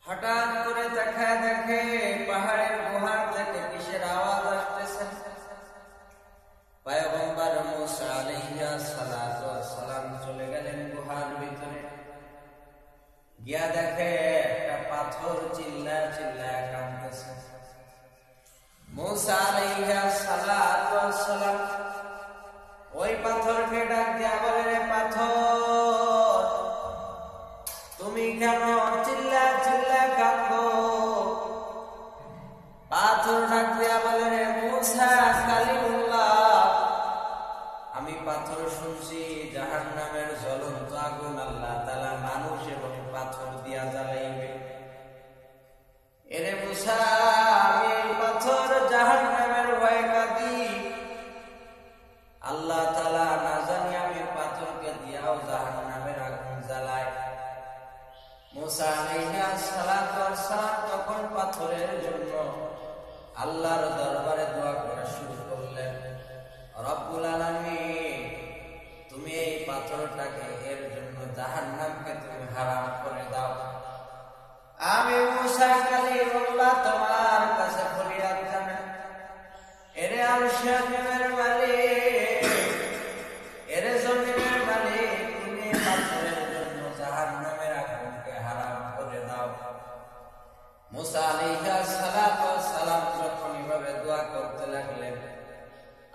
হঠাৎ করে দেখে পাহাড়ের গুহার থেকে কিসের আওয়াজ আসতেছে। পয়গম্বর মুসা আলাইহিস সালাম চলে গেলেন গুহার ভিতরে, গিয়া দেখে একটা পাথর চিল্লায় চিল্লায় কাঁদতেছে। মুসা আলাইহিস সালাম ওই পাথরকে ডাক দিয়া বলে, রে পাথর, তুমি কেন চিল্লা চিল্লা কাঁদো? পাথর ডাক দিয়া বলে, রে মুসা কালিমুল্লাহ, আমি পাথর শুনছি জাহান্নামের জ্বলন্ত আগুন আল্লাহ তাআলা মানুষ এবং পাথর দিয়া জ্বালাইবে। এরে মুসা, আমি এই পাথর জাহান্নামের ভয়ে কাঁদি, আল্লাহ তাআলা না জানি আমি পাথরকে দিয়াও জাহান্নামের আগুন জ্বালাই। মুসা আলাইহিস সালাম তখন পাথরের জন্য আল্লাহর দরবারে দোয়া করা শুরু করলেন, রব্বুল আলামিন, তুমি এই পাথরটাকে এর জন্য জাহান্নামকে তুমি হারাম করে দাও। আমি মুসা কালিমুল্লাহ তোমার কাছে ফরিয়াদ জানাই, এরে আরশের মালিক, এরে জমিনের মালিক, তুমি পাথরের জন্য জাহান্নামের আগুনকে হারাম করে দাও। মুসা আলাইহিস সালাম যখন এভাবে দোয়া করতে লাগলেন,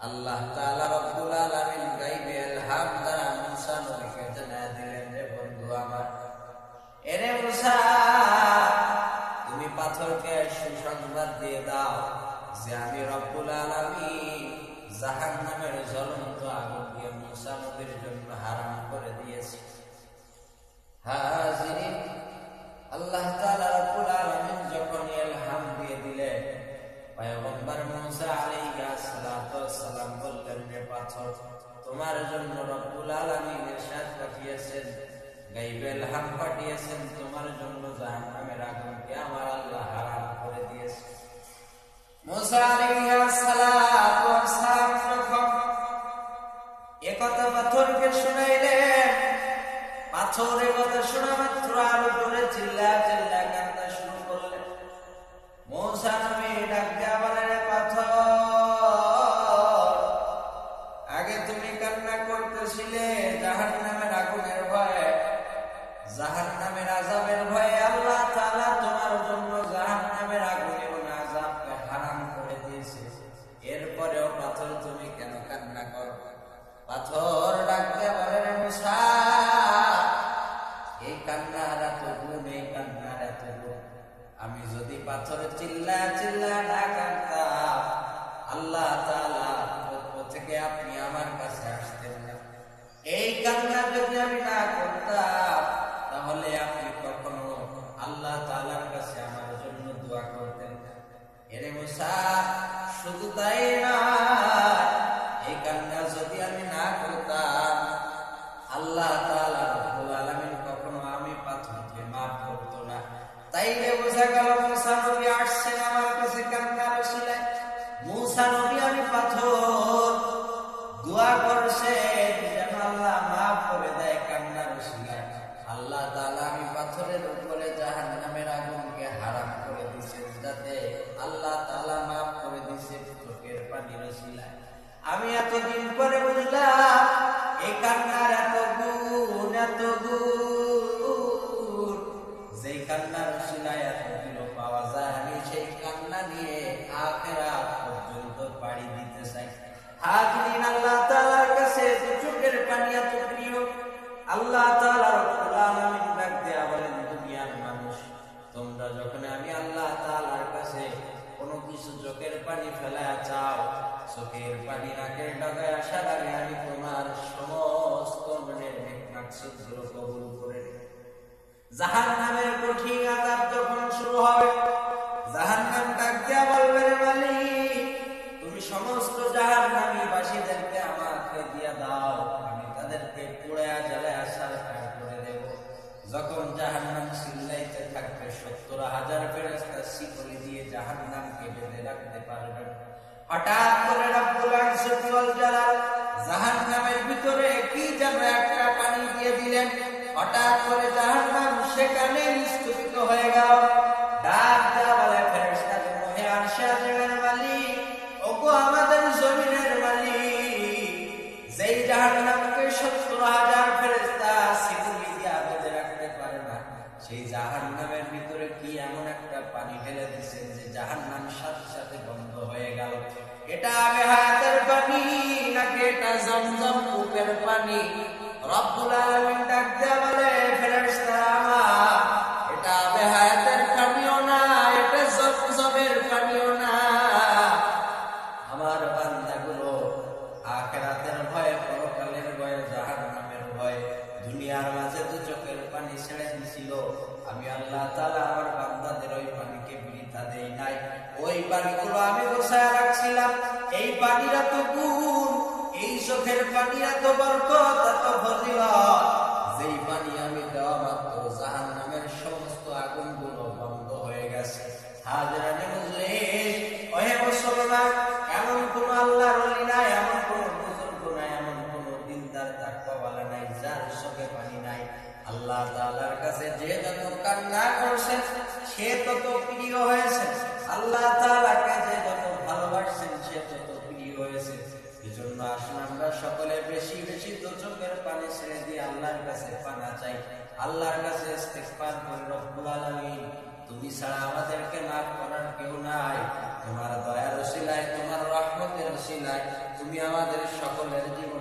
আল্লাহ তাআলা রব্বুল আলামিন গায়বে ইলহাম দ্বারা মুসা নবীকে জানায় দিলেন, যে বন্ধু আমার, এরে মুসা, তুমি পাথরকে সুসংবাদ দিয়ে দাও যে আমি রব্বুল আলামিন জাহান্নামের জ্বলন্ত আগুনকে মুসা নবীর জন্য হারাম করে দিয়েছি। হাজিরিন, আল্লাহ তাআলা রব্বুল আলামিন যখন ইলহাম দিয়ে দিলেন, পয়গম্বর মুসা আলাইহিস সালাম বললেন, যে পাথর, তোমার জন্য রব্বুল আলামিন ইরশাদ পাঠিয়েছেন, গায়বে ইলহাম পাঠিয়েছেন, তোমার জন্য জাহান্নামের আগুনকে আমার আল্লাহ হারাম করে দিয়েছে। মুসা আলাইহিস সালাম যখন একথা পাথরকে শুনাইলেন, পাথর একথা শোনা মাত্র আরো জোরে চিল্লা চিল্লা কাঁদতে শুরু করলেন। মুসা নবী ডাক দিয়া বলে, রে পাথর, আগে তুমি কান্না করতেছিলে জাহান্নামের আগুনের ভয়ে, জাহান্নামের আযাবের ভয়ে। আল্লাহ তাআলা তোমার জন্য জাহান্নামের আগুন এবং আযাবকে হারাম করে দিয়েছে, এরপরেও পাথর তুমি কেন কান্না করো? পাথর ডাক দিয়া বলে, রে মুসা, এই কান্নার এত গুণ, এই কান্নার এত গুণ, আমি যদি পাথর চিল্লা চিল্লা না কাঁদতাম, আল্লাহ তাআলার পক্ষ থেকে আপনি আমার কাছে আসতেন না। এই কান্না যদি আমি না করতাম, তাহলে আপনি কখনো আল্লাহ তাআলার কাছে আমার জন্য দোয়া করতেন না। এরে মুসা, শুধু তাই না, এই কান্না যদি আমি না করতাম, আল্লাহ তাআলা রব্বুল আলামিন কখনো আমি পাথরকে মাফ করতো না। তাইলে বোঝা গেল মুসা নবী আসছেন আমার কাছে কান্নার উসিলায়। মুসা নবী আমি পাথর দোয়া করছে যেন আল্লাহ মাফ করে দেয় কান্নার উসিলায়। আল্লাহ তাআলা আমি পাথরের উপরে জাহান্নামের আগুনকে হারাম করে দিয়েছেন, যাতে আল্লাহ তাআলা মাফ করে দিয়েছেন চোখের পানির উসিলায়। আমি এতদিন পরে বুঝলাম এই কান্নার এত গুণ, এত গুণ, যেই কান্নার উসিলায় এত কিলো পাওয়া যায়। আমি সেই কান্না নিয়ে আখিরাত পর্যন্ত পাড়ি দিতে চাই। হাজিরিন, আল্লাহ তাআলার কাছে চোখের পানি এত প্রিয়। আল্লাহ তাআলা রব্বুল আলামিন ডাক দেয়া বলেন, দুনিয়ার মানুষ, তোমরা যখন আমি আল্লাহ তাআলার কাছে কোনো কিছু চোখের পানি ফেলায়া চাও, চোখের পানি নাকের ডগায় আসার আগে আমি তোমার সমস্ত মনের নেক মাকসুদগুলো কবুল করে নিই। জাহান্নামের কঠিন আযাব যখন শুরু হবে, জাহান্নাম ডাক দিয়া বলবে, রে মালিক, তুমি সমস্ত জাহান্নামীবাসীদেরকে আমাকে দিয়া দাও, আমি তাদেরকে পুড়ায়া জ্বালায়া ছারখার করে দেব। যখন জাহান্নাম চিল্লাইতে থাকবে, ৭০,০০০ ফেরেশতা শিকলি দিয়ে জাহান্নামকে বেঁধে রাখতে পারবেন। হঠাৎ করে রব্বুল আরশ ওয়াল জালাল জাহান্নামের ভিতরে কি যেন দিয়ে দিলেন। হঠাৎ করে জাহান্নাম সেখানে স্থগিত হয়ে গেল। ডাক দেয়া বলে, ফেরেশতাদের মহে আরশে আজিমের মালিক, ওগো আমাদের জমিনের মালিক, যেই জাহান্নামকে 70,000 ফেরেশতা সিকুরি দিয়া বেঁধে রাখতে পারে না, সেই জাহান্নামের ভিতরে কি এমন একটা পানি ঢেলে দিয়েছেন যে জাহান্নাম সাথে সাথে বন্ধ হয়ে গেল? এটা আবে হায়াতের পানি নাকি এটা জমজম কূপের পানি? রব্বুল আলামিন ডাক দেয়া বলে, ফেরেশতারা আমার, এটা আবে হায়াতের পানিও না, এটা জমজমের পানিও না। আমার বান্দাগুলো আখিরাতের ভয়ে, পরকালের ভয়ে, জাহান্নামের ভয়ে দুনিয়ার মাঝে তো চোখের পানি ছেড়ে দিছিল, আমি আল্লাহ তাআলা আমার বান্দাদের ওই পানিকে বৃথা দেই নাই। ওই পানিগুলো আমি গোছায় রাখছিলাম। এই পানিরা তো গুণ, এই চোখের পানিরা তো বরকত, এত ফজিলত, যেই পানি আমি দেওয়া মাত্র জাহান্নামের সমস্ত আগুনগুলো বন্ধ হয়ে গেছে। হাজরানে মুজলিম, ওহে মুসলমান, এমন কোন আল্লাহর ওলি নাই, এমন কোন বুজুর্গ নাই, এমন কোন দিনদার তাকওয়াওয়ালা নাই যার চোখে পানি নাই। আল্লাহ তাআলার কাছে যে যত কান্না করছেন সে তত প্রিয় হয়েছে, আল্লাহ তাআলাকে যে যত ভালোবাসছেন সে তত প্রিয় হয়েছে। এজন্য আসুন আমরা সকলে বেশি বেশি দু চোখের পানি ছেড়ে দিয়ে আল্লাহর কাছে পানা চাই, আল্লাহর কাছে ইস্তিগফার করি। রব্বুল আলামিন, তুমি ছাড়া আমাদেরকে মাফ করার কেউ নাই। তোমার দয়ার ওসিলায়, তোমার রহমতের ওসিলায় তুমি আমাদের সকলের জীবন